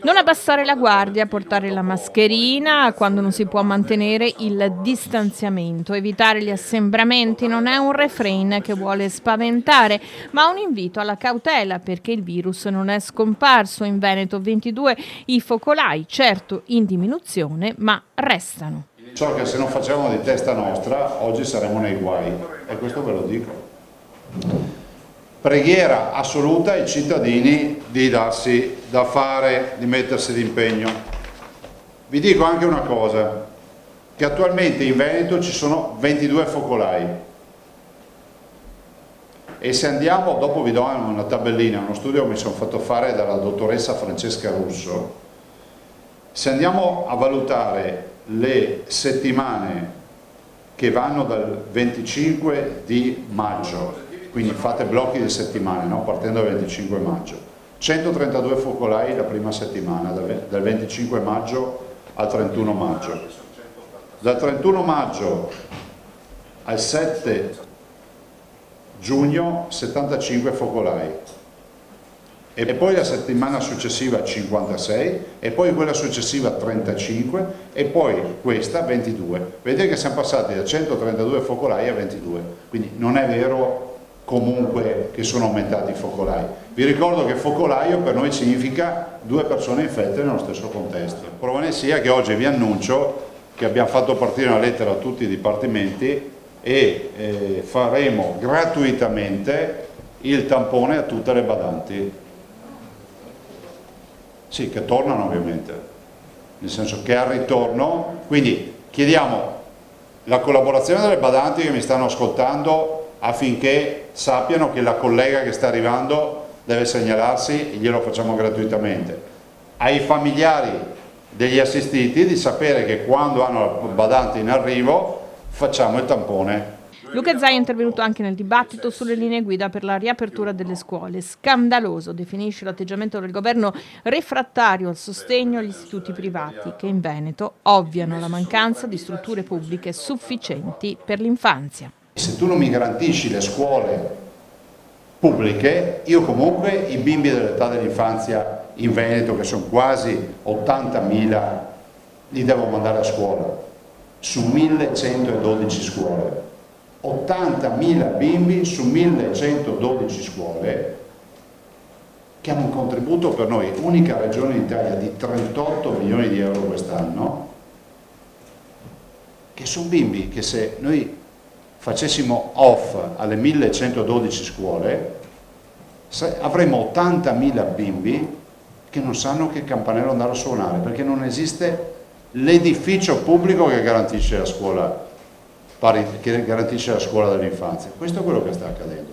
Non abbassare la guardia, portare la mascherina quando non si può mantenere il distanziamento, evitare gli assembramenti non è un refrain che vuole spaventare, ma un invito alla cautela perché il virus non è scomparso. In Veneto 22 i focolai, certo in diminuzione, ma restano. So che se non facevamo di testa nostra oggi saremmo nei guai e questo ve lo dico. Preghiera assoluta ai cittadini di darsi da fare, di mettersi d'impegno. Vi dico anche una cosa, che attualmente in Veneto ci sono 22 focolai e se andiamo, dopo vi do una tabellina, uno studio che mi sono fatto fare dalla dottoressa Francesca Russo, se andiamo a valutare le settimane che vanno dal 25 di maggio, quindi fate blocchi di settimane, no? Partendo dal 25 maggio, 132 focolai la prima settimana, dal 25 maggio al 31 maggio, dal 31 maggio al 7 giugno 75 focolai e poi la settimana successiva 56 e poi quella successiva 35 e poi questa 22. Vedete che siamo passati da 132 focolai a 22, quindi non è vero comunque che sono aumentati i focolai. Vi ricordo che focolaio per noi significa 2 persone infette nello stesso contesto. Prova ne sia che oggi vi annuncio che abbiamo fatto partire una lettera a tutti i dipartimenti e faremo gratuitamente il tampone a tutte le badanti. Sì, che tornano ovviamente, nel senso che al ritorno, quindi chiediamo la collaborazione delle badanti che mi stanno ascoltando affinché sappiano che la collega che sta arrivando deve segnalarsi e glielo facciamo gratuitamente. Ai familiari degli assistiti di sapere che quando hanno la badante in arrivo facciamo il tampone. Luca Zaia è intervenuto anche nel dibattito sulle linee guida per la riapertura delle scuole. Scandaloso definisce l'atteggiamento del governo refrattario al sostegno agli istituti privati che in Veneto ovviano la mancanza di strutture pubbliche sufficienti per l'infanzia. Se tu non mi garantisci le scuole pubbliche, io comunque i bimbi dell'età dell'infanzia in Veneto, che sono quasi 80.000, li devo mandare a scuola, su 1112 scuole. 80.000 bimbi su 1112 scuole che hanno un contributo per noi, unica regione in Italia, di 38 milioni di euro quest'anno, che sono bimbi che se noi facessimo off alle 1112 scuole avremmo 80.000 bimbi che non sanno che campanello andare a suonare perché non esiste l'edificio pubblico che garantisce la scuola dell'infanzia. Questo è quello che sta accadendo.